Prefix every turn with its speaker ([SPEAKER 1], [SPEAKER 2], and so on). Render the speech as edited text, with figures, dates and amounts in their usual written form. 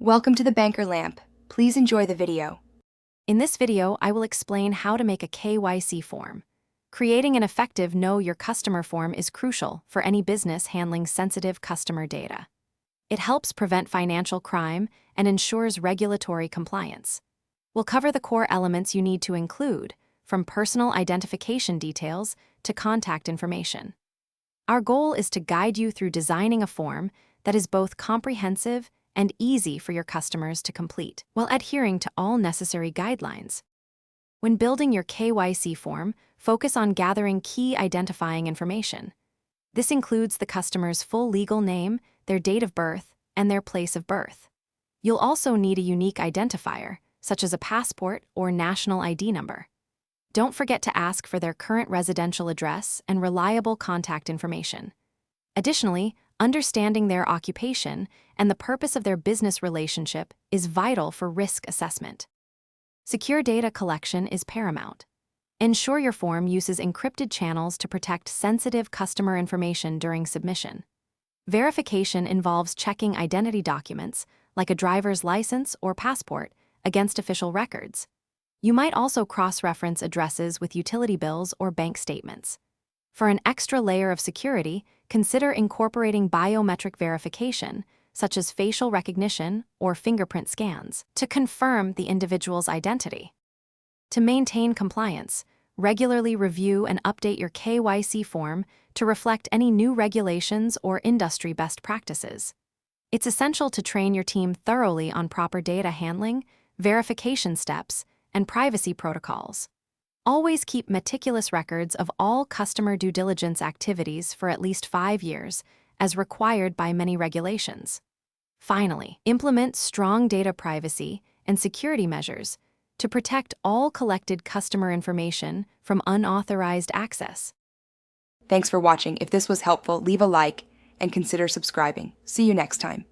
[SPEAKER 1] Welcome to the Banker Lamp. Please enjoy the video.
[SPEAKER 2] In this video, I will explain how to make a KYC form. Creating an effective Know Your Customer form is crucial for any business handling sensitive customer data. It helps prevent financial crime and ensures regulatory compliance. We'll cover the core elements you need to include, from personal identification details to contact information. Our goal is to guide you through designing a form that is both comprehensive and easy for your customers to complete, while adhering to all necessary guidelines. When building your KYC form, focus on gathering key identifying information. This includes the customer's full legal name, their date of birth, and their place of birth. You'll also need a unique identifier, such as a passport or national ID number. Don't forget to ask for their current residential address and reliable contact information. Additionally, understanding their occupation and the purpose of their business relationship is vital for risk assessment. Secure data collection is paramount. Ensure your form uses encrypted channels to protect sensitive customer information during submission. Verification involves checking identity documents, like a driver's license or passport, against official records. You might also cross-reference addresses with utility bills or bank statements. For an extra layer of security, consider incorporating biometric verification, such as facial recognition or fingerprint scans, to confirm the individual's identity. To maintain compliance, regularly review and update your KYC form to reflect any new regulations or industry best practices. It's essential to train your team thoroughly on proper data handling, verification steps, and privacy protocols. Always keep meticulous records of all customer due diligence activities for at least 5 years, as required by many regulations. Finally, implement strong data privacy and security measures to protect all collected customer information from unauthorized access.
[SPEAKER 1] Thanks for watching. If this was helpful, leave a like and consider subscribing. See you next time.